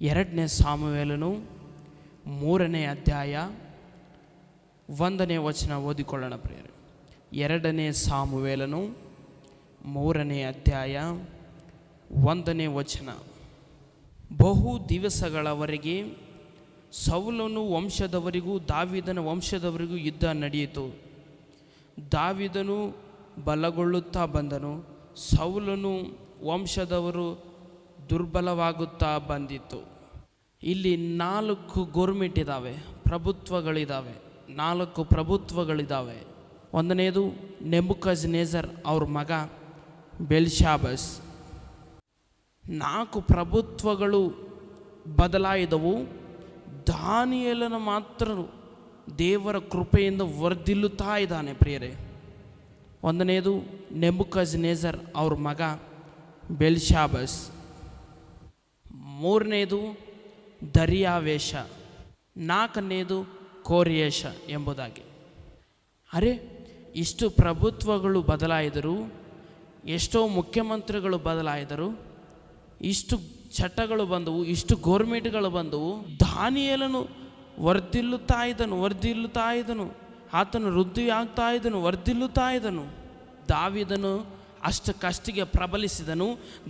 2ನೇ ಸಾಮುವೇಲನು 3ನೇ ಅಧ್ಯಾಯ 1ನೇ ವಚನ ಓದಿಕೊಳ್ಳೋಣ ಪ್ರಿಯರೇ. 2ನೇ ಸಾಮುವೇಲನು 3ನೇ ಅಧ್ಯಾಯ 1ನೇ ವಚನ. ಬಹು ದಿವಸಗಳವರೆಗೆ ಸೌಲನ ವಂಶದವರಿಗೂ ದಾವೀದನ ವಂಶದವರಿಗೂ ಯುದ್ಧ ನಡೆಯಿತು. ದಾವೀದನು ಬಲಗೊಳ್ಳುತ್ತಾ ಬಂದನು, ಸೌಲನು ವಂಶದವರು ದುರ್ಬಲವಾಗುತ್ತಾ ಬಂದಿತ್ತು. ಇಲ್ಲಿ 4 ಗೋರ್ಮೆಂಟ್ ಇದ್ದಾವೆ, ಪ್ರಭುತ್ವಗಳಿದ್ದಾವೆ. 4 ಪ್ರಭುತ್ವಗಳಿದ್ದಾವೆ. 1ನೇದು ನೆಬೂಕದ್ನೆಚ್ಚರ್ ಅವ್ರ ಮಗ ಬೆಲ್ಶಾಬಸ್. 4 ಪ್ರಭುತ್ವಗಳು ಬದಲಾಯಿದವು. ದಾನಿಯೇಲನ ಮಾತ್ರ ದೇವರ ಕೃಪೆಯಿಂದ ವರ್ಧಿಲ್ಲುತ್ತಾ ಇದ್ದಾನೆ ಪ್ರಿಯರೇ. 1ನೇದು ನೆಬೂಕದ್ನೆಚ್ಚರ್ ಅವ್ರ ಮಗ ಬೆಲ್ಶಾಬಸ್. 3ನೇದು ದರ್ಯಾವೇಶ. 4ನೇದು ಕೋರೇಷ ಎಂಬುದಾಗಿ. ಇಷ್ಟು ಪ್ರಭುತ್ವಗಳು ಬದಲಾಯಿದರು, ಎಷ್ಟೋ ಮುಖ್ಯಮಂತ್ರಿಗಳು ಬದಲಾಯಿದರು, ಇಷ್ಟು ಚಟಗಳು ಬಂದವು, ಇಷ್ಟು ಗೋರ್ಮೆಂಟ್ಗಳು ಬಂದವು. ದಾನಿಯೇಲನು ವರ್ಧಿಲ್ಲುತ್ತಾ ಇದ್ದನು, ಆತನು ವೃದ್ಧಿ ಆಗ್ತಾ ಇದ್ದನು, ವರ್ಧಿಲ್ಲುತ್ತಾ ಇದ್ದನು. ದಾವೀದನು ಅಷ್ಟಕ್ಕಷ್ಟಕ್ಕೆ ಪ್ರಬಲಿಸಿದನು.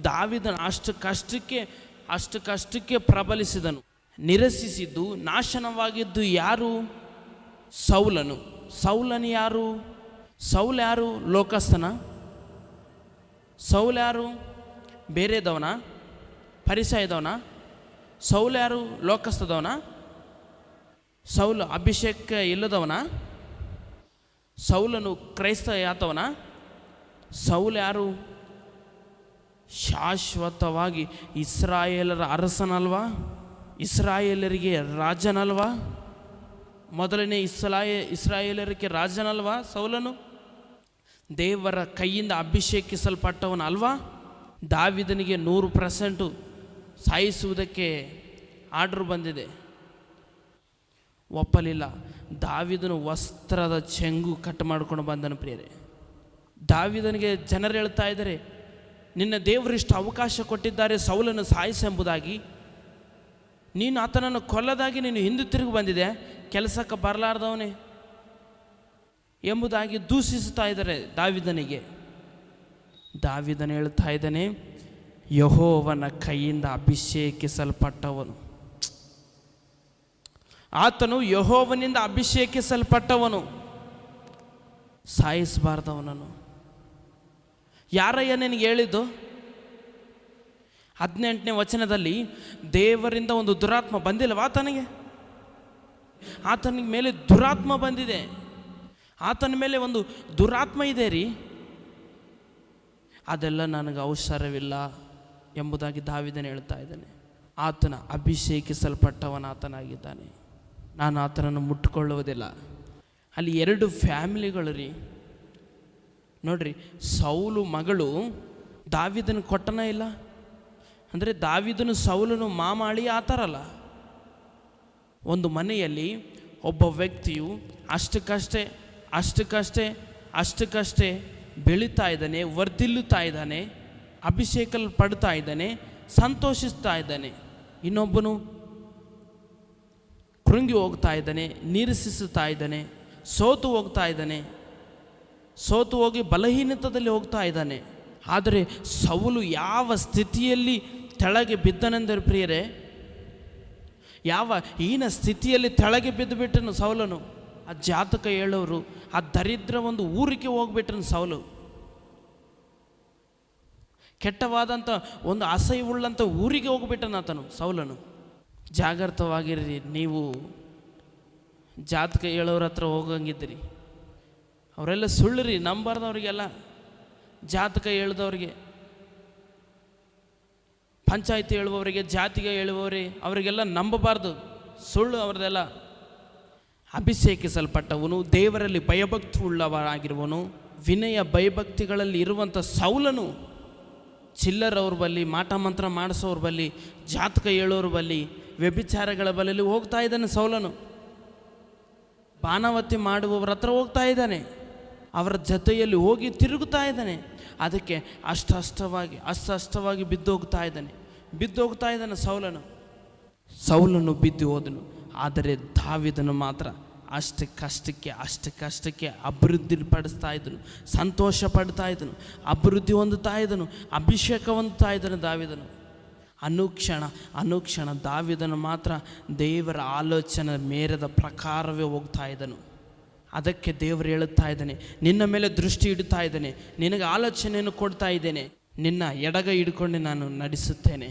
ದಾವೀದನು ಅಷ್ಟಕ್ಕಷ್ಟಕ್ಕೆ ಪ್ರಬಲಿಸಿದನು. ನಿರಸಿಸಿದ್ದು, ನಾಶನವಾಗಿದ್ದು ಯಾರು? ಸೌಲನು. ಸೌಲನು ಯಾರು? ಸೌಲ ಯಾರು? ಲೋಕಸ್ಥನ. ಸೌಲ ಯಾರು? ಬೇರೆದವನ? ಪರಿಸಯದವನ? ಸೌಲ ಯಾರು? ಲೋಕಸ್ಥದವನ? ಸೌಲ ಅಭಿಷೇಕ ಇಲ್ಲದವನ? ಸೌಲನು ಕ್ರೈಸ್ತ ಯಾತವನ? ಸೌಲ ಯಾರು? ಶಾಶ್ವತವಾಗಿ ಇಸ್ರಾಯೇಲರ ಅರಸನಲ್ವಾ? ಇಸ್ರಾಯೇಲರಿಗೆ ರಾಜನಲ್ವಾ? ಮೊದಲನೇ ಇಸ್ರಾಯೇಲರಿಗೆ ರಾಜನಲ್ವಾ ಸೌಲನು? ದೇವರ ಕೈಯಿಂದ ಅಭಿಷೇಕಿಸಲ್ಪಟ್ಟವನ ಅಲ್ವಾ? ದಾವೀದನಿಗೆ 100% ಸಾಯಿಸುವುದಕ್ಕೆ ಆರ್ಡರ್ ಬಂದಿದೆ, ಒಪ್ಪಲಿಲ್ಲ. ದಾವೀದನು ವಸ್ತ್ರದ ಚೆಂಗು ಕಟ್ ಮಾಡ್ಕೊಂಡು ಬಂದನು ಪ್ರಿಯರೇ. ದಾವೀದನಿಗೆ ಜನರು ಹೇಳ್ತಾ ಇದ್ದಾರೆ, ನಿನ್ನ ದೇವರು ಇಷ್ಟು ಅವಕಾಶ ಕೊಟ್ಟಿದ್ದಾರೆ ಸೌಲನ್ನು ಸಾಯಿಸೆಂಬುದಾಗಿ, ನೀನು ಆತನನ್ನು ಕೊಲ್ಲದಾಗಿ ನೀನು ಹಿಂದೆ ತಿರುಗಿ ಬಂದಿದೆ, ಕೆಲಸಕ್ಕೆ ಬರಲಾರ್ದವನೇ ಎಂಬುದಾಗಿ ದೂಷಿಸುತ್ತಾ ಇದ್ದಾರೆ ದಾವೀದನಿಗೆ. ದಾವೀದನು ಹೇಳ್ತಾ ಇದ್ದಾನೆ, ಯೆಹೋವನ ಕೈಯಿಂದ ಅಭಿಷೇಕಿಸಲ್ಪಟ್ಟವನು, ಆತನು ಯೆಹೋವನಿಂದ ಅಭಿಷೇಕಿಸಲ್ಪಟ್ಟವನು, ಸಾಯಿಸಬಾರ್ದವನನ್ನು. ಯಾರಯ್ಯ ನಿನಗೆ ಹೇಳಿದ್ದು? 18ನೇ ವಚನದಲ್ಲಿ ದೇವರಿಂದ ಒಂದು ದುರಾತ್ಮ ಬಂದಿಲ್ಲವಾ ಆತನಿಗೆ? ಆತನಿಗೆ ಮೇಲೆ ದುರಾತ್ಮ ಬಂದಿದೆ. ಆತನ ಮೇಲೆ ಒಂದು ದುರಾತ್ಮ ಇದೆ ರೀ. ಅದೆಲ್ಲ ನನಗೆ ಅವಸರವಿಲ್ಲ ಎಂಬುದಾಗಿ ದಾವೀದನು ಹೇಳ್ತಾ ಇದ್ದಾನೆ. ಆತನ ಅಭಿಷೇಕಿಸಲ್ಪಟ್ಟವನ ಆತನಾಗಿದ್ದಾನೆ, ನಾನು ಆತನನ್ನು ಮುಟ್ಟಿಕೊಳ್ಳುವುದಿಲ್ಲ. ಅಲ್ಲಿ 2 ಫ್ಯಾಮಿಲಿಗಳು ರೀ. ನೋಡ್ರಿ, ಸೌಲು ಮಗಳು ದಾವೀದನ ಕೊಟ್ಟನ ಇಲ್ಲ ಅಂದರೆ ದಾವೀದನು ಸೌಲನು ಮಾಮಾಳಿ ಆತಾರಲ್ಲ. ಒಂದು ಮನೆಯಲ್ಲಿ ಒಬ್ಬ ವ್ಯಕ್ತಿಯು ಅಷ್ಟಕ್ಕಷ್ಟೇ ಬೆಳೀತಾ ಇದ್ದಾನೆ, ವರ್ಧಿಲ್ಲುತ್ತಾ ಇದ್ದಾನೆ, ಅಭಿಷೇಕ ಪಡ್ತಾ ಇದ್ದಾನೆ, ಸಂತೋಷಿಸ್ತಾ ಇದ್ದಾನೆ. ಇನ್ನೊಬ್ಬನು ಕೃಂಗಿ ಹೋಗ್ತಾ ಇದ್ದಾನೆ, ನಿರಸಿಸುತ್ತಾ ಇದ್ದಾನೆ, ಸೋತು ಹೋಗಿ ಬಲಹೀನತದಲ್ಲಿ ಹೋಗ್ತಾ ಇದ್ದಾನೆ. ಆದರೆ ಸೌಲು ಯಾವ ಸ್ಥಿತಿಯಲ್ಲಿ ತೆಳಗೆ ಬಿದ್ದನೆಂದರೆ ಪ್ರಿಯರೇ, ಯಾವ ಹೀನ ಸ್ಥಿತಿಯಲ್ಲಿ ತೆಳಗೆ ಬಿದ್ದುಬಿಟ್ಟನು ಸೌಲನು. ಆ ಜಾತಕ ಹೇಳೋರು ಆ ದರಿದ್ರ ಒಂದು ಊರಿಗೆ ಹೋಗ್ಬಿಟ್ಟನು ಸೌಲು. ಕೆಟ್ಟವಾದಂಥ ಒಂದು ಅಸಹ್ಯವುಳ್ಳಂಥ ಊರಿಗೆ ಹೋಗ್ಬಿಟ್ಟನು ಆತನು ಸೌಲನು. ಜಾಗೃತವಾಗಿರ್ರಿ, ನೀವು ಜಾತಕ ಹೇಳೋರ ಹತ್ರ ಹೋಗಂಗಿದ್ರಿ, ಅವರೆಲ್ಲ ಸುಳ್ಳ್ರಿ, ನಂಬಾರ್ದವ್ರಿಗೆಲ್ಲ. ಜಾತಕ ಹೇಳ್ದವ್ರಿಗೆ, ಪಂಚಾಯಿತಿ ಹೇಳುವವರಿಗೆ, ಜಾತಿಗೆ ಹೇಳುವವರೇ, ಅವರಿಗೆಲ್ಲ ನಂಬಬಾರ್ದು, ಸುಳ್ಳು ಅವ್ರದ್ದೆಲ್ಲ. ಅಭಿಷೇಕಿಸಲ್ಪಟ್ಟವನು, ದೇವರಲ್ಲಿ ಭಯಭಕ್ತಿ ಉಳ್ಳವನಾಗಿರುವನು, ವಿನಯ ಭಯಭಕ್ತಿಗಳಲ್ಲಿ ಇರುವಂಥ ಸೌಲನು ಚಿಲ್ಲರವ್ರ ಬಲ್ಲಿ, ಮಾಟ ಮಂತ್ರ ಮಾಡಿಸೋರ ಬಲ್ಲಿ, ಜಾತಕ ಹೇಳೋರ ಬಲ್ಲಿ, ವ್ಯಭಿಚಾರಗಳ ಬಲ್ಲಿ ಹೋಗ್ತಾ ಇದ್ದಾನೆ ಸೌಲನು. ಬಾನವತಿ ಮಾಡುವವರ ಹತ್ರ ಹೋಗ್ತಾ ಇದ್ದಾನೆ, ಅವರ ಜೊತೆಯಲ್ಲಿ ಹೋಗಿ ತಿರುಗುತ್ತಾ ಇದ್ದಾನೆ. ಅದಕ್ಕೆ ಅಷ್ಟವಾಗಿ ಬಿದ್ದೋಗ್ತಾ ಇದ್ದಾನೆ ಸೌಲನು. ಸೌಲನು ಬಿದ್ದು ಹೋದನು. ಆದರೆ ದಾವೀದನು ಮಾತ್ರ ಅಷ್ಟಕ್ಕಷ್ಟಕ್ಕೆ ಅಭಿವೃದ್ಧಿ ಪಡಿಸ್ತಾ ಇದ್ದನು, ಸಂತೋಷ ಪಡ್ತಾ ಇದ್ದನು, ಅಭಿವೃದ್ಧಿ ಹೊಂದುತ್ತಾ ಇದ್ದನು, ಅಭಿಷೇಕ ಹೊಂದುತ್ತಾ ಇದ್ದನು ದಾವೀದನು. ಅನುಕ್ಷಣ ದಾವೀದನು ಮಾತ್ರ ದೇವರ ಆಲೋಚನೆ ಮೇರದ ಪ್ರಕಾರವೇ ಹೋಗ್ತಾ ಇದ್ದನು. ಅದಕ್ಕೆ ದೇವರು ಹೇಳುತ್ತಾ ಇದ್ದಾನೆ, ನಿನ್ನ ಮೇಲೆ ದೃಷ್ಟಿ ಇಡುತ್ತಾ ಇದ್ದೇನೆ, ನಿನಗೆ ಆಲೋಚನೆಯನ್ನು ಕೊಡ್ತಾ ಇದ್ದೇನೆ, ನಿನ್ನ ಎಡಗೈ ಹಿಡ್ಕೊಂಡು ನಾನು ನಡೆಸುತ್ತೇನೆ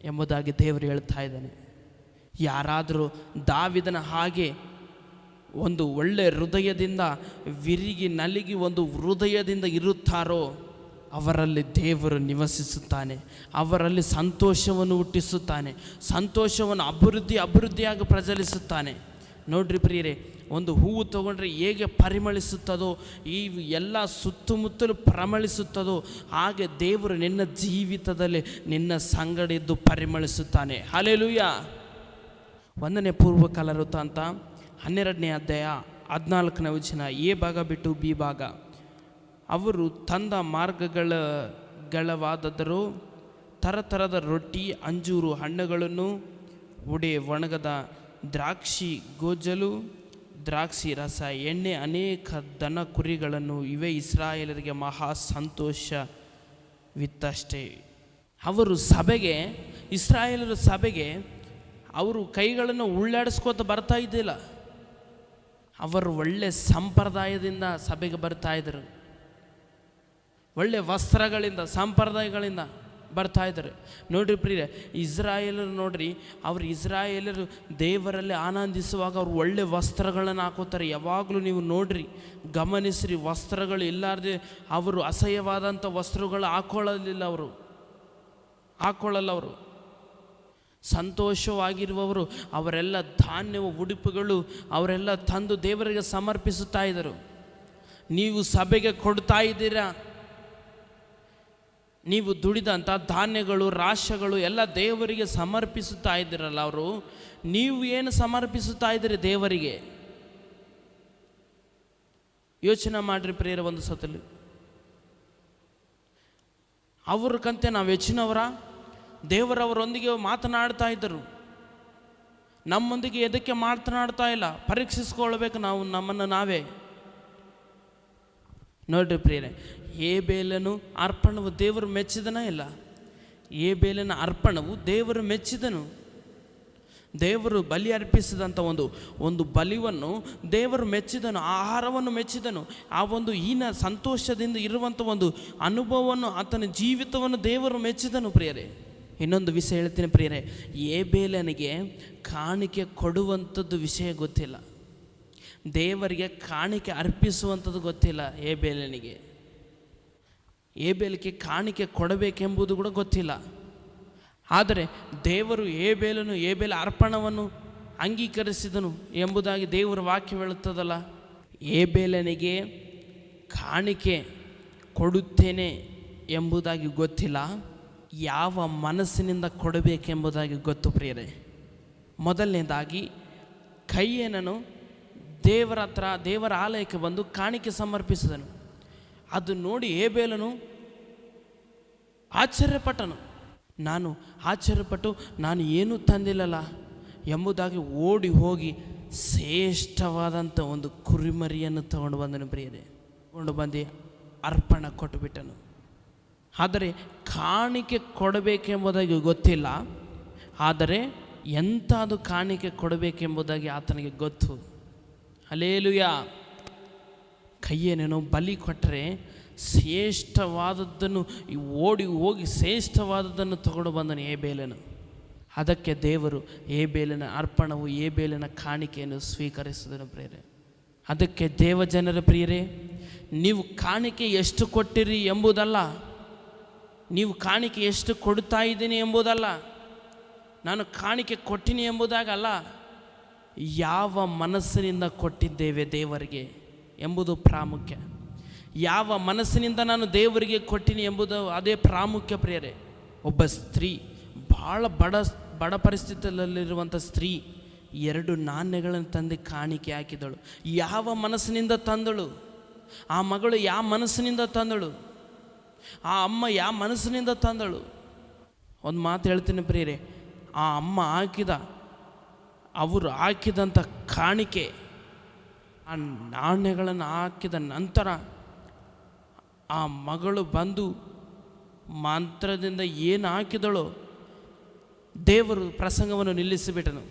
ಎಂಬುದಾಗಿ ದೇವರು ಹೇಳ್ತಾ ಇದ್ದಾನೆ. ಯಾರಾದರೂ ದಾವೀದನ ಹಾಗೆ ಒಂದು ಒಳ್ಳೆಯ ಹೃದಯದಿಂದ ವಿರಿಗಿ ನಲಿಗಿ ಒಂದು ಹೃದಯದಿಂದ ಇರುತ್ತಾರೋ ಅವರಲ್ಲಿ ದೇವರು ನಿವಸಿಸುತ್ತಾನೆ, ಅವರಲ್ಲಿ ಸಂತೋಷವನ್ನು ಹುಟ್ಟಿಸುತ್ತಾನೆ, ಸಂತೋಷವನ್ನು ಅಭಿವೃದ್ಧಿಯಾಗಿ ಪ್ರಜ್ವಲಿಸುತ್ತಾನೆ. ನೋಡ್ರಿ ಪ್ರಿಯರೇ, ಒಂದು ಹೂವು ತಗೊಂಡ್ರೆ ಹೇಗೆ ಪರಿಮಳಿಸುತ್ತದೋ, ಈ ಎಲ್ಲ ಸುತ್ತಮುತ್ತಲು ಪರಿಮಳಿಸುತ್ತದೋ, ಹಾಗೆ ದೇವರು ನಿನ್ನ ಜೀವಿತದಲ್ಲಿ ನಿನ್ನ ಸಂಗಡಿದ್ದು ಪರಿಮಳಿಸುತ್ತಾನೆ. ಹಲ್ಲೆಲೂಯಾ. 1ನೇ ಪೂರ್ವಕಾಲ ವೃತ್ತಾಂತ 12ನೇ ಅಧ್ಯಾಯ 14ನೇ ವಚನ, ಎ ಭಾಗ ಬಿಟ್ಟು ಬಿ ಭಾಗ. ಅವರು ತಂದ ಮಾರ್ಗಗಳವಾದರೂ ತರತರದ ರೊಟ್ಟಿ, ಅಂಜೂರು ಹಣ್ಣುಗಳನ್ನು, ಒಣಗದ ದ್ರಾಕ್ಷಿ ಗೋಜಲು, ದ್ರಾಕ್ಷಿ ರಸ, ಎಣ್ಣೆ, ಅನೇಕ ದನ ಕುರಿಗಳನ್ನು, ಇವೇ ಇಸ್ರಾಯೇಲರಿಗೆ ಮಹಾ ಸಂತೋಷವಿತ್ತಷ್ಟೇ. ಅವರು ಇಸ್ರಾಯೇಲರ ಸಭೆಗೆ ಅವರು ಕೈಗಳನ್ನು ಉಳ್ಳಾಡಿಸ್ಕೋತ ಬರ್ತಾ ಇದ್ದಿಲ್ಲ. ಅವರು ಒಳ್ಳೆ ಸಂಪ್ರದಾಯದಿಂದ ಸಭೆಗೆ ಬರ್ತಾ ಇದ್ದರು, ಒಳ್ಳೆ ವಸ್ತ್ರಗಳಿಂದ ಸಂಪ್ರದಾಯಗಳಿಂದ ಬರ್ತಾ ಇದ್ದಾರೆ. ನೋಡ್ರಿ ಪ್ರಿಯರೇ, ಇಸ್ರಾಯೇಲರು ದೇವರಲ್ಲಿ ಆನಂದಿಸುವಾಗ ಅವರು ಒಳ್ಳೆ ವಸ್ತ್ರಗಳನ್ನು ಹಾಕೋತಾರೆ. ಯಾವಾಗಲೂ ನೀವು ನೋಡ್ರಿ, ಗಮನಿಸ್ರಿ, ವಸ್ತ್ರಗಳು ಇಲ್ಲಾರ್ದೆ ಅವರು ಅಸಹ್ಯವಾದಂಥ ವಸ್ತ್ರಗಳು ಹಾಕೊಳ್ಳಲ್ಲ ಅವರು. ಸಂತೋಷವಾಗಿರುವವರು ಅವರೆಲ್ಲ ಧಾನ್ಯವು ಉಡುಪುಗಳು ಅವರೆಲ್ಲ ತಂದು ದೇವರಿಗೆ ಸಮರ್ಪಿಸುತ್ತಾ ಇದ್ದರು. ನೀವು ಸಭೆಗೆ ಕೊಡ್ತಾ ಇದ್ದೀರಾ, ನೀವು ದುಡಿದಂಥ ಧಾನ್ಯಗಳು ರಾಶಗಳು ಎಲ್ಲ ದೇವರಿಗೆ ಸಮರ್ಪಿಸುತ್ತಾ ಇದ್ದೀರಲ್ಲ, ಅವರು ನೀವು ಏನು ಸಮರ್ಪಿಸುತ್ತಾ ಇದ್ದೀರಿ ದೇವರಿಗೆ? ಯೋಚನೆ ಮಾಡಿರಿ ಪ್ರಿಯರ. ಒಂದು ಸತಲಿ ಅವ್ರಕ್ಕಂತೆ ನಾವು ಹೆಚ್ಚಿನವರ ದೇವರವರೊಂದಿಗೆ ಮಾತನಾಡ್ತಾ ಇದ್ದರು, ನಮ್ಮೊಂದಿಗೆ ಎದಕ್ಕೆ ಮಾತನಾಡ್ತಾ ಇಲ್ಲ? ಪರೀಕ್ಷಿಸ್ಕೊಳ್ಬೇಕು ನಾವು ನಮ್ಮನ್ನು ನಾವೇ. ನೋಡ್ರಿ ಪ್ರಿಯರೇ, ಹೇಬೇಲನು ಅರ್ಪಣವು ದೇವರು ಮೆಚ್ಚಿದನ ಇಲ್ಲ? ಹೇಬೇಲನ ಅರ್ಪಣವು ದೇವರು ಮೆಚ್ಚಿದನು. ದೇವರು ಬಲಿ ಅರ್ಪಿಸಿದಂಥ ಒಂದು ಬಲಿಯನ್ನು ದೇವರು ಮೆಚ್ಚಿದನು, ಆಹಾರವನ್ನು ಮೆಚ್ಚಿದನು. ಆ ಒಂದು ಸಂತೋಷದಿಂದ ಇರುವಂಥ ಒಂದು ಅನುಭವವನ್ನು, ಆತನ ಜೀವಿತವನ್ನು ದೇವರು ಮೆಚ್ಚಿದನು ಪ್ರಿಯರೇ. ಇನ್ನೊಂದು ವಿಷಯ ಹೇಳ್ತೀನಿ ಪ್ರಿಯರೇ, ಹೇಬೇಲನಿಗೆ ಕಾಣಿಕೆ ಕೊಡುವಂಥದ್ದು ವಿಷಯ ಗೊತ್ತಿಲ್ಲ, ದೇವರಿಗೆ ಕಾಣಿಕೆ ಅರ್ಪಿಸುವಂಥದ್ದು ಗೊತ್ತಿಲ್ಲ ಹೇಬೇಲನಿಗೆ. ಹೇಬೇಲಿಗೆ ಕಾಣಿಕೆ ಕೊಡಬೇಕೆಂಬುದು ಕೂಡ ಗೊತ್ತಿಲ್ಲ. ಆದರೆ ದೇವರು ಹೇಬೇಲ ಅರ್ಪಣವನ್ನು ಅಂಗೀಕರಿಸಿದನು ಎಂಬುದಾಗಿ ದೇವರ ವಾಕ್ಯ ಹೇಳುತ್ತದಲ್ಲ. ಹೇಬೇಲನಿಗೆ ಕಾಣಿಕೆ ಕೊಡುತ್ತೇನೆ ಎಂಬುದಾಗಿ ಗೊತ್ತಿಲ್ಲ, ಯಾವ ಮನಸ್ಸಿನಿಂದ ಕೊಡಬೇಕೆಂಬುದಾಗಿ ಗೊತ್ತು ಪ್ರಿಯರೇ. ಮೊದಲನೇದಾಗಿ ಕೈಯೇನನು ದೇವರ ಆಲಯಕ್ಕೆ ಬಂದು ಕಾಣಿಕೆ ಸಮರ್ಪಿಸಿದನು. ಅದು ನೋಡಿ ಹೇಬೇಲನು ಆಶ್ಚರ್ಯಪಟ್ಟು ನಾನು ಏನೂ ತಂದಿಲ್ಲಲ್ಲ ಎಂಬುದಾಗಿ ಓಡಿ ಹೋಗಿ ಶ್ರೇಷ್ಠವಾದಂಥ ಒಂದು ಕುರಿಮರಿಯನ್ನು ತಗೊಂಡು ಬಂದನು ಪ್ರಿಯರೇ. ತಗೊಂಡು ಬಂದು ಅರ್ಪಣೆ ಕೊಟ್ಟುಬಿಟ್ಟನು. ಆದರೆ ಕಾಣಿಕೆ ಕೊಡಬೇಕೆಂಬುದಾಗಿ ಗೊತ್ತಿಲ್ಲ, ಆದರೆ ಎಂಥದ್ದು ಕಾಣಿಕೆ ಕೊಡಬೇಕೆಂಬುದಾಗಿ ಆತನಿಗೆ ಗೊತ್ತು. ಹಲ್ಲೆಲೂಯಾ. ಕೈಯೇನೇನೋ ಬಲಿ ಕೊಟ್ಟರೆ ಶ್ರೇಷ್ಠವಾದದ್ದನ್ನು ಓಡಿ ಹೋಗಿ ಶ್ರೇಷ್ಠವಾದದ್ದನ್ನು ತಗೊಂಡು ಬಂದನು ಹೇಬೇಲನು. ಅದಕ್ಕೆ ದೇವರು ಹೇಬೇಲನ ಅರ್ಪಣವು ಹೇಬೇಲನ ಕಾಣಿಕೆಯನ್ನು ಸ್ವೀಕರಿಸಿದನು ಪ್ರಿಯರೇ. ಅದಕ್ಕೆ ದೇವಜನರ ಪ್ರಿಯರೇ, ನೀವು ಕಾಣಿಕೆ ಎಷ್ಟು ಕೊಟ್ಟಿರಿ ಎಂಬುದಲ್ಲ, ನೀವು ಕಾಣಿಕೆ ಎಷ್ಟು ಕೊಡ್ತಾ ಇದ್ದೀನಿ ಎಂಬುದಲ್ಲ, ನಾನು ಕಾಣಿಕೆ ಕೊಟ್ಟಿನಿ ಎಂಬುದಾಗಲ್ಲ, ಯಾವ ಮನಸ್ಸಿನಿಂದ ಕೊಟ್ಟಿದ್ದೇವೆ ದೇವರಿಗೆ ಎಂಬುದು ಪ್ರಾಮುಖ್ಯ. ಯಾವ ಮನಸ್ಸಿನಿಂದ ನಾನು ದೇವರಿಗೆ ಕೊಟ್ಟಿನಿ ಎಂಬುದು ಅದೇ ಪ್ರಾಮುಖ್ಯ ಪ್ರಿಯರೇ. ಒಬ್ಬ ಸ್ತ್ರೀ, ಭಾಳ ಬಡ ಪರಿಸ್ಥಿತಿಯಲ್ಲಿರುವಂಥ ಸ್ತ್ರೀ 2 ನಾಣ್ಯಗಳನ್ನು ತಂದು ಕಾಣಿಕೆ ಹಾಕಿದಳು. ಯಾವ ಮನಸ್ಸಿನಿಂದ ತಂದಳು? ಆ ಮಗಳು ಯಾವ ಮನಸ್ಸಿನಿಂದ ತಂದಳು? ಆ ಅಮ್ಮ ಯಾವ ಮನಸ್ಸಿನಿಂದ ತಂದಳು? ಒಂದು ಮಾತು ಹೇಳ್ತೀನಿ ಪ್ರಿಯರೇ, ಆ ಅಮ್ಮ ಅವರು ಹಾಕಿದಂಥ ಕಾಣಿಕೆ, ಆ ನಾಣ್ಯಗಳನ್ನು ಹಾಕಿದ ನಂತರ ಆ ಮಗಳು ಬಂದು ಮಂತ್ರದಿಂದ ಏನು ಹಾಕಿದಳೋ ದೇವರು ಪ್ರಸಂಗವನ್ನು ನಿಲ್ಲಿಸಿಬಿಟ್ಟನು.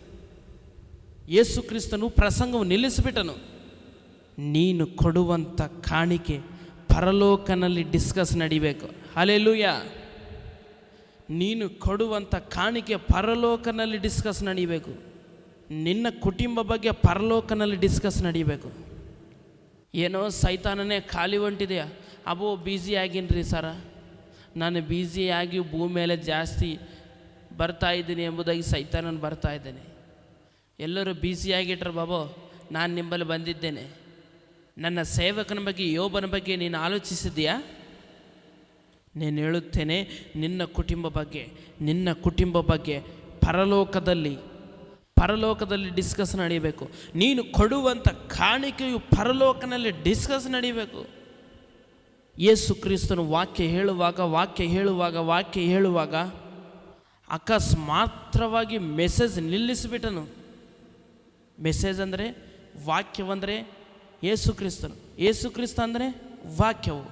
ಯೇಸು ಕ್ರಿಸ್ತನು ಪ್ರಸಂಗವನ್ನು ನಿಲ್ಲಿಸಿಬಿಟ್ಟನು. ನೀನು ಕೊಡುವಂಥ ಕಾಣಿಕೆ ಪರಲೋಕನಲ್ಲಿ ಡಿಸ್ಕಸ್ ನಡಿಬೇಕು. ಹಲ್ಲೆಲೂಯಾ. ನೀನು ಕೊಡುವಂಥ ಕಾಣಿಕೆ ಪರಲೋಕನಲ್ಲಿ ಡಿಸ್ಕಸ್ ನಡಿಬೇಕು. ನಿನ್ನ ಕುಟುಂಬ ಬಗ್ಗೆ ಪರಲೋಕನಲ್ಲಿ ಡಿಸ್ಕಸ್ ನಡಿಬೇಕು. ಏನೋ ಸೈತಾನನೇ ಖಾಲಿ ಹೊಂಟಿದೆಯಾ, ಅಬೋ ಬ್ಯುಸಿ ಆಗೀನಿ ಸರ, ನಾನು ಬ್ಯುಸಿಯಾಗಿ ಭೂಮಿ ಮೇಲೆ ಜಾಸ್ತಿ ಬರ್ತಾ ಇದ್ದೀನಿ ಎಂಬುದಾಗಿ ಸೈತಾನನು ಬರ್ತಾ ಇದ್ದೇನೆ. ಎಲ್ಲರೂ ಬ್ಯುಸಿಯಾಗಿಟ್ರೆ ಬಾಬೋ, ನಾನು ನಿಂಬಲ್ಲಿ ಬಂದಿದ್ದೇನೆ. ನನ್ನ ಸೇವಕನ ಬಗ್ಗೆ, ಯೋಬನ ಬಗ್ಗೆ ನೀನು ಆಲೋಚಿಸಿದೆಯಾ? నేను ಹೇಳುತ್ತೇನೆ, ನಿನ್ನ ಕುಟುಂಬ ಬಗ್ಗೆ ಪರಲೋಕದಲ್ಲಿ ಡಿಸ್ಕಸ್ ನಡೀಬೇಕು. ನೀನು ಕೊಡುವಂಥ ಕಾಣಿಕೆಯು ಪರಲೋಕನಲ್ಲಿ ಡಿಸ್ಕಸ್ ನಡೀಬೇಕು. ಯೇಸು ಕ್ರಿಸ್ತನು ವಾಕ್ಯ ಹೇಳುವಾಗ ಅಕಸ್ಮಾತ್ರವಾಗಿ ಮೆಸೇಜ್ ನಿಲ್ಲಿಸಿಬಿಟ್ಟನು. ಮೆಸೇಜ್ ಅಂದರೆ, ವಾಕ್ಯವಂದರೆ ಯೇಸು ಕ್ರಿಸ್ತ ಅಂದರೆ ವಾಕ್ಯವು.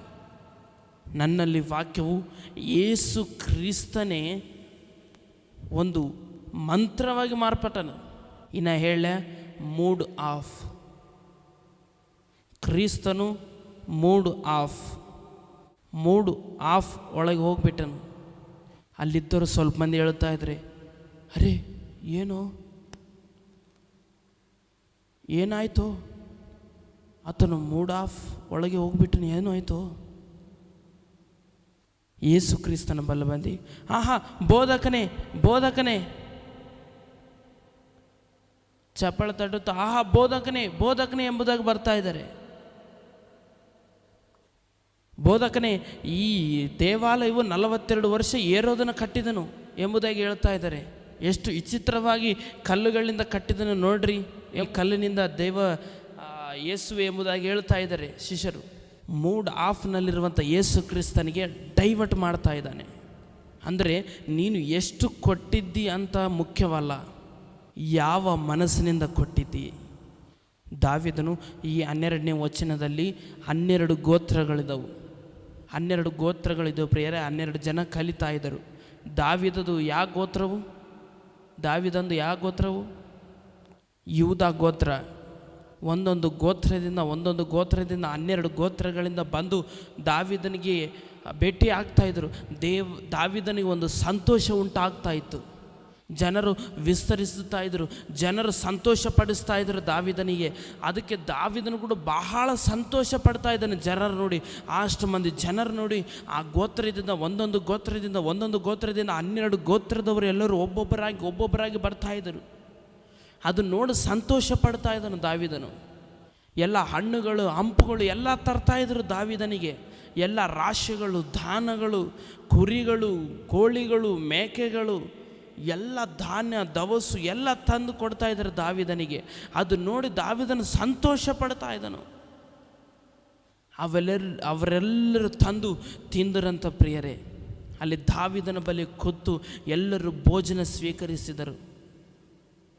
ನನ್ನಲ್ಲಿ ವಾಕ್ಯವು ಯೇಸು ಕ್ರಿಸ್ತನೇ ಒಂದು ಮಂತ್ರವಾಗಿ ಮಾರ್ಪಟ್ಟನು. ಇನ್ನು ಹೇಳ, ಮೂಡ್ ಕ್ರಿಸ್ತನು ಮೂಡ್ ಆಫ್ ಒಳಗೆ ಹೋಗ್ಬಿಟ್ಟನು. ಅಲ್ಲಿದ್ದರು ಸ್ವಲ್ಪ ಮಂದಿ ಹೇಳ್ತಾ ಇದ್ರೆ, ಅರೆ ಏನಾಯಿತು, ಆತನು ಮೂಡ್ ಆಫ್ ಒಳಗೆ ಹೋಗ್ಬಿಟ್ಟನು, ಏನೋ ಆಯಿತು? ಯೇಸು ಕ್ರಿಸ್ತನ ಬಲ್ಲ ಬಂದು, ಬೋಧಕನೇ ಚಪ್ಪಳ ತಟ್ಟುತ್ತಾ ಬೋಧಕನೇ ಎಂಬುದಾಗಿ ಬರ್ತಾ ಇದ್ದಾರೆ. ಬೋಧಕನೇ, ಈ ದೇವಾಲಯವು 42 ವರ್ಷ ಏರೋದನ್ನು ಕಟ್ಟಿದನು ಎಂಬುದಾಗಿ ಹೇಳ್ತಾ ಇದ್ದಾರೆ. ಎಷ್ಟು ವಿಚಿತ್ರವಾಗಿ ಕಲ್ಲುಗಳಿಂದ ಕಟ್ಟಿದನು ನೋಡ್ರಿ, ಕಲ್ಲಿನಿಂದ ಯೇಸು ಎಂಬುದಾಗಿ ಹೇಳ್ತಾ ಇದ್ದಾರೆ ಶಿಷ್ಯರು. ಮೂಡ್ ಆಫ್ನಲ್ಲಿರುವಂಥ ಯೇಸು ಕ್ರಿಸ್ತನಿಗೆ ಡೈವರ್ಟ್ ಮಾಡ್ತಾ ಇದ್ದಾನೆ. ಅಂದರೆ ನೀನು ಎಷ್ಟು ಕೊಟ್ಟಿದ್ದಿ ಅಂತ ಮುಖ್ಯವಲ್ಲ, ಯಾವ ಮನಸ್ಸಿನಿಂದ ಕೊಟ್ಟಿದ್ದಿ. ದಾವೀದನು ಈ 12ನೇ ವಚನದಲ್ಲಿ 12 ಗೋತ್ರಗಳಿದ್ದವು. 12 ಗೋತ್ರಗಳಿದ್ದವು ಪ್ರಿಯರೇ. 12 ಜನ ಕಲಿತಾ ಇದ್ದರು. ದಾವೀದದು ಯಾವ ಗೋತ್ರವು? ಯೂದ ಗೋತ್ರ. ಒಂದೊಂದು ಗೋತ್ರದಿಂದ 12 ಗೋತ್ರಗಳಿಂದ ಬಂದು ದಾವೀದನಿಗೆ ಭೇಟಿ ಆಗ್ತಾಯಿದ್ರು. ದಾವೀದನಿಗೆ ಒಂದು ಸಂತೋಷ ಉಂಟಾಗ್ತಾ ಇತ್ತು. ಜನರು ವಿಸ್ತರಿಸುತ್ತಾ ಇದ್ದರು, ಜನರು ಸಂತೋಷ ಪಡಿಸ್ತಾ ಇದ್ದರು ದಾವೀದನಿಗೆ. ಅದಕ್ಕೆ ದಾವೀದನು ಕೂಡ ಬಹಳ ಸಂತೋಷ ಪಡ್ತಾ ಇದ್ದಾನೆ ಜನರು ನೋಡಿ. ಅಷ್ಟು ಮಂದಿ ಜನರು ನೋಡಿ, ಆ ಗೋತ್ರದಿಂದ ಒಂದೊಂದು ಗೋತ್ರದಿಂದ 12 ಗೋತ್ರದವರು ಎಲ್ಲರೂ ಒಬ್ಬೊಬ್ಬರಾಗಿ ಬರ್ತಾ ಇದ್ದರು. ಅದು ನೋಡಿ ಸಂತೋಷ ಪಡ್ತಾ ಇದ್ದನು ದಾವೀದನು. ಎಲ್ಲ ಹಣ್ಣುಗಳು ಹಂಪುಗಳು ಎಲ್ಲ ತರ್ತಾ ಇದ್ರು ದಾವೀದನಿಗೆ. ಎಲ್ಲ ರಾಶಿಗಳು, ಧಾನ್ಯಗಳು, ಕುರಿಗಳು, ಕೋಳಿಗಳು, ಮೇಕೆಗಳು, ಎಲ್ಲ ಧಾನ್ಯ ದವಸು ಎಲ್ಲ ತಂದು ಕೊಡ್ತಾ ಇದ್ದಾರೆ ದಾವೀದನಿಗೆ. ಅದು ನೋಡಿ ದಾವೀದನು ಸಂತೋಷ ಪಡ್ತಾ ಇದ್ದನು. ಅವರೆಲ್ಲರೂ ತಂದು ತಿಂದರಂಥ ಪ್ರಿಯರೇ. ಅಲ್ಲಿ ದಾವೀದನ ಬಳಿ ಕೂತು ಎಲ್ಲರೂ ಭೋಜನ ಸ್ವೀಕರಿಸಿದರು.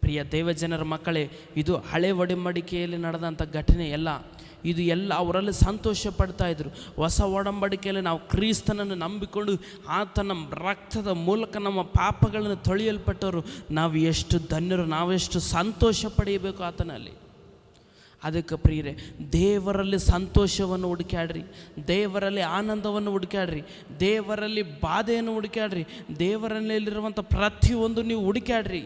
ಪ್ರಿಯ ದೇವಜನರ ಮಕ್ಕಳೇ, ಇದು ಹಳೆ ಒಡಂಬಡಿಕೆಯಲ್ಲಿ ನಡೆದಂಥ ಘಟನೆ ಇದು ಎಲ್ಲ ಅವರಲ್ಲಿ ಸಂತೋಷ ಪಡ್ತಾ ಇದ್ರು. ಹೊಸ ಒಡಂಬಡಿಕೆಯಲ್ಲಿ ನಾವು ಕ್ರಿಸ್ತನನ್ನು ನಂಬಿಕೊಂಡು ಆತನ ರಕ್ತದ ಮೂಲಕ ನಮ್ಮ ಪಾಪಗಳನ್ನು ತೊಳೆಯಲ್ಪಟ್ಟವರು. ನಾವು ಎಷ್ಟು ಧನ್ಯರು, ನಾವೆಷ್ಟು ಸಂತೋಷ ಪಡೆಯಬೇಕು ಆತನಲ್ಲಿ. ಅದಕ್ಕೆ ಪ್ರಿಯರೇ, ದೇವರಲ್ಲಿ ಸಂತೋಷವನ್ನು ಹುಡುಕ್ಯಾಡ್ರಿ, ದೇವರಲ್ಲಿ ಆನಂದವನ್ನು ಹುಡುಕ್ಯಾಡ್ರಿ, ದೇವರಲ್ಲಿ ಬಾಧೆಯನ್ನು ಹುಡುಕ್ಯಾಡ್ರಿ, ದೇವರಲ್ಲಿರುವಂಥ ಪ್ರತಿಯೊಂದು ನೀವು ಹುಡುಕ್ಯಾಡ್ರಿ.